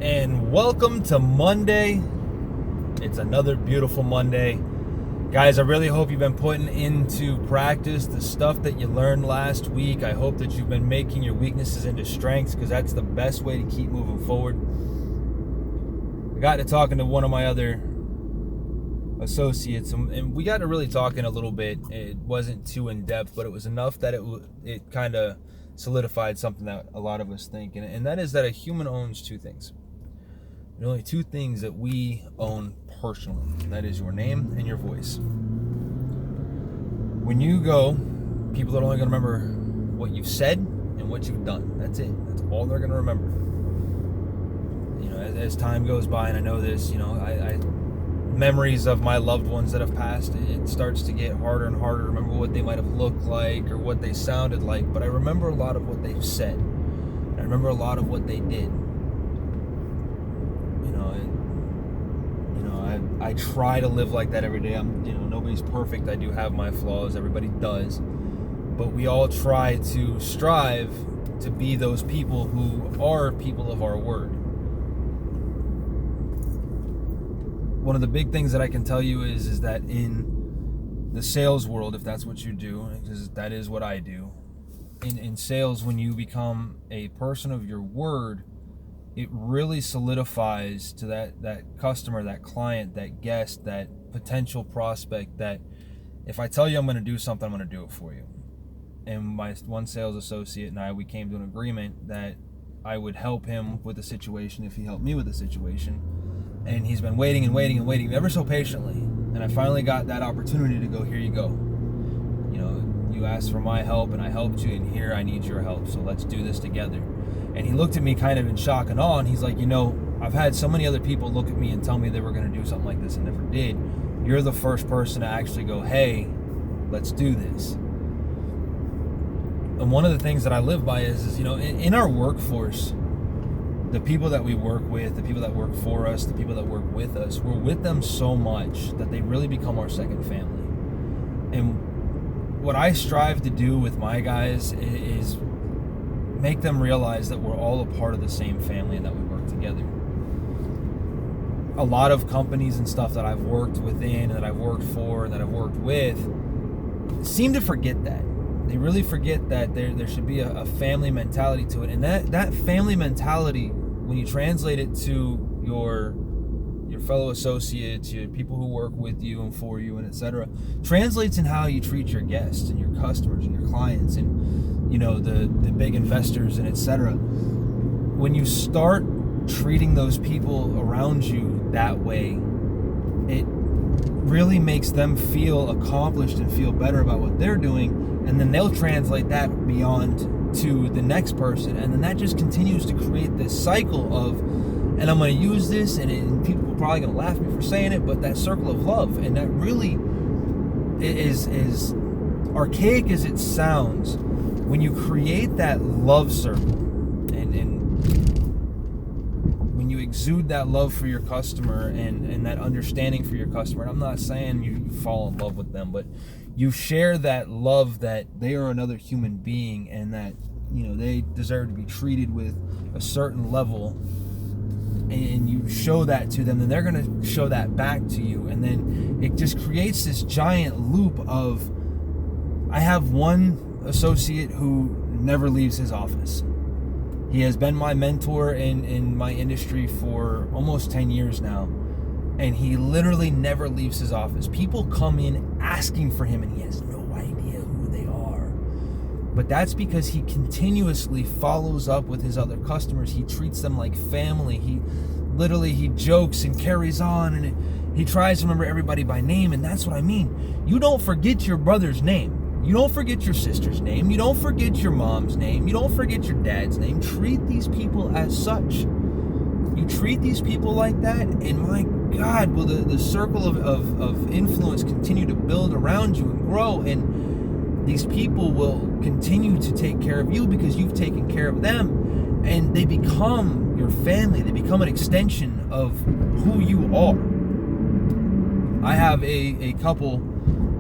and welcome to Monday. It's another beautiful Monday. Guys, I really hope you've been putting into practice the stuff that you learned last week. I hope that you've been making your weaknesses into strengths, because that's the best way to keep moving forward. I got to talking to one of my other associates, and we got to really talking a little bit. It wasn't too in-depth, but it was enough that it kind of solidified something that a lot of us think, and that is that a human owns two things. There are only two things that we own personally, and that is your name and your voice. When you go, people are only going to remember what you've said and what you've done. That's it. That's all they're going to remember. You know, as time goes by, and I know this, you know, I memories of my loved ones that have passed, it starts to get harder and harder to remember what they might have looked like or what they sounded like, but I remember a lot of what they've said. I remember a lot of what they did. I try to live like that every day. Nobody's perfect. I do have my flaws. Everybody does. But we all try to strive to be those people who are people of our word. One of the big things that I can tell you is that in the sales world, if that's what you do, because that is what I do, in sales, when you become a person of your word, it really solidifies to that customer, that client, that guest, that potential prospect, that if I tell you I'm going to do something, I'm going to do it for you. And my one sales associate and I, we came to an agreement that I would help him with the situation if he helped me with the situation. And he's been waiting ever so patiently. And I finally got that opportunity to go, here you go. You know, you asked for my help and I helped you, and here I need your help. So let's do this together. And he looked at me kind of in shock and awe, and he's like, I've had so many other people look at me and tell me they were going to do something like this and never did. You're the first person to actually go, hey, let's do this. And one of the things that I live by is in our workforce, the people that we work with, the people that work for us, the people that work with us, we're with them so much that they really become our second family. And what I strive to do with my guys is make them realize that we're all a part of the same family and that we work together. A lot of companies and stuff that I've worked within and that I've worked for and that I've worked with seem to forget that. They really forget that there should be a family mentality to it. And that family mentality, when you translate it to your fellow associates, your people who work with you and for you and etc., translates in how you treat your guests and your customers and your clients and the big investors and etc. When you start treating those people around you that way, it really makes them feel accomplished and feel better about what they're doing, and then they'll translate that beyond to the next person, and then that just continues to create this cycle of, and I'm going to use this, and people are probably going to laugh at me for saying it, but that circle of love, and that really is archaic as it sounds. When you create that love circle, and when you exude that love for your customer and that understanding for your customer, and I'm not saying you fall in love with them, but you share that love that they are another human being and that they deserve to be treated with a certain level, and you show that to them, then they're going to show that back to you, and then it just creates this giant loop of, I have one associate who never leaves his office. He has been my mentor in my industry for almost 10 years now, and he literally never leaves his office. People come in asking for him, and he has no idea who they are. But that's because he continuously follows up with his other customers. He treats them like family. He jokes and carries on, and he tries to remember everybody by name, and that's what I mean. You don't forget your brother's name. You don't forget your sister's name. You don't forget your mom's name. You don't forget your dad's name. Treat these people as such. You treat these people like that, and my God, will the circle of influence continue to build around you and grow, and these people will continue to take care of you because you've taken care of them, and they become your family. They become an extension of who you are. I have a couple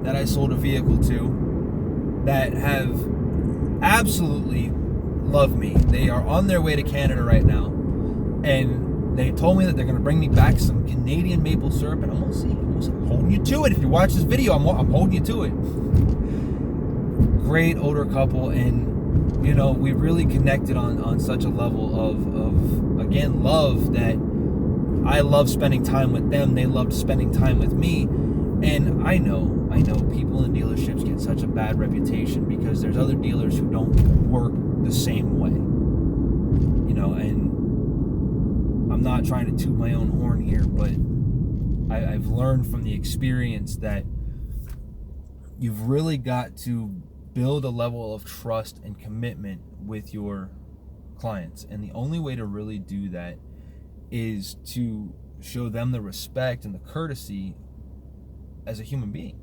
that I sold a vehicle to that have absolutely love me. They are on their way to Canada right now, and They told me that they're going to bring me back some Canadian maple syrup, and I'm going to see. I'm holding you to it. If you watch this video, I'm holding you to it. Great older couple, and, you know, we really connected on such a level of again, love, that I love spending time with them. They loved spending time with me. And I know people in dealerships get such a bad reputation because there's other dealers who don't work the same way. You know, and I'm not trying to toot my own horn here, but I've learned from the experience that you've really got to build a level of trust and commitment with your clients. And the only way to really do that is to show them the respect and the courtesy as a human being.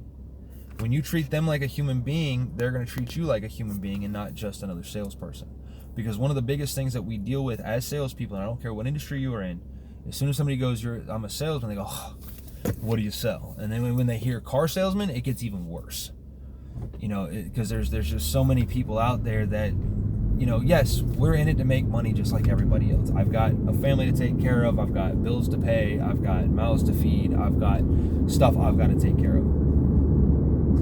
When you treat them like a human being, they're going to treat you like a human being and not just another salesperson. Because one of the biggest things that we deal with as salespeople, and I don't care what industry you are in, as soon as somebody goes, I'm a salesman, they go, oh, what do you sell? And then when they hear car salesman, it gets even worse. You know, because there's just so many people out there that, you know, yes, we're in it to make money just like everybody else. I've got a family to take care of. I've got bills to pay. I've got mouths to feed. I've got stuff I've got to take care of.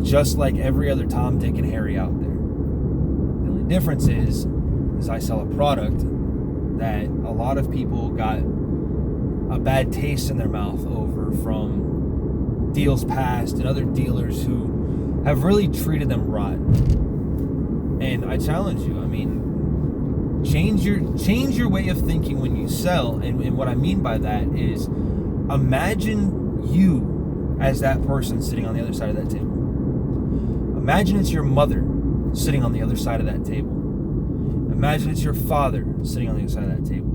Just like every other Tom, Dick, and Harry out there. The only difference is I sell a product that a lot of people got a bad taste in their mouth over from deals past and other dealers who have really treated them rotten. And I challenge you, I mean, change your way of thinking when you sell. And what I mean by that is, imagine you as that person sitting on the other side of that table. Imagine it's your mother sitting on the other side of that table. Imagine it's your father sitting on the other side of that table.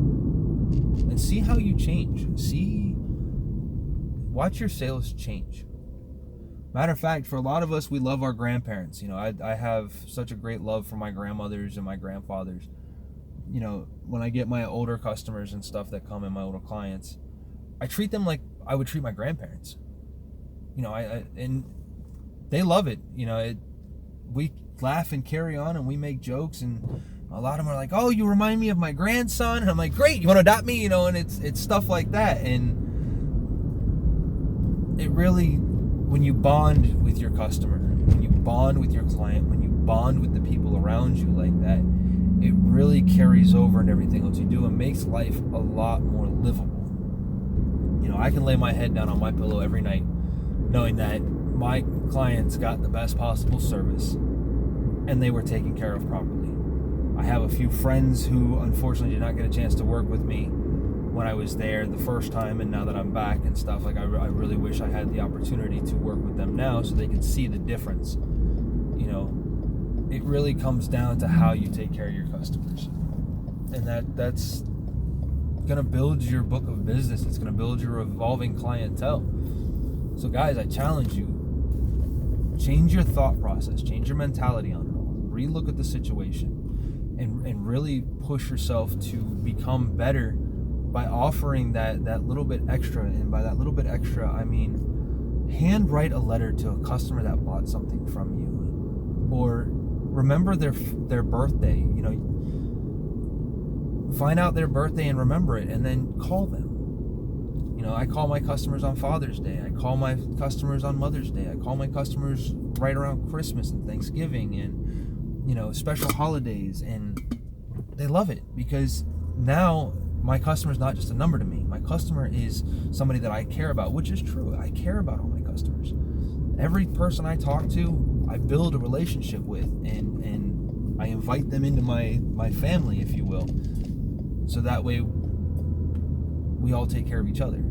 And see how you change. Watch your sales change. Matter of fact, for a lot of us, we love our grandparents. You know, I have such a great love for my grandmothers and my grandfathers. You know, when I get my older customers and stuff that come in, my older clients, I treat them like I would treat my grandparents. You know, and they love it. You know, we laugh and carry on, and we make jokes, and a lot of them are like, oh, you remind me of my grandson. And I'm like, great, you want to adopt me? You know, and it's stuff like that. And it really, when you bond with your customer, when you bond with your client, when you bond with the people around you like that, it really carries over in everything else you do and makes life a lot more livable. You know, I can lay my head down on my pillow every night knowing that my clients got the best possible service and they were taken care of properly. I have a few friends who unfortunately did not get a chance to work with me when I was there the first time, and now that I'm back and stuff, like I really wish I had the opportunity to work with them now so they could see the difference. You know, it really comes down to how you take care of your customers, and that's gonna build your book of business. It's gonna build your evolving clientele. So guys, I challenge you, change your thought process, change your mentality on it all, relook at the situation, and really push yourself to become better by offering that little bit extra. And by that little bit extra, I mean hand write a letter to a customer that bought something from you, or remember their birthday. You know, find out their birthday and remember it, and then call them. You know, I call my customers on Father's Day. I call my customers on Mother's Day. I call my customers right around Christmas and Thanksgiving and, you know, special holidays, and they love it because now my customer is not just a number to me. My customer is somebody that I care about, which is true. I care about all my customers. Every person I talk to, I build a relationship with, and I invite them into my family, if you will. So that way we all take care of each other.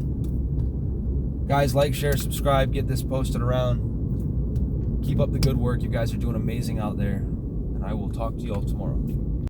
Guys, like, share, subscribe, get this posted around. Keep up the good work. You guys are doing amazing out there. And I will talk to you all tomorrow.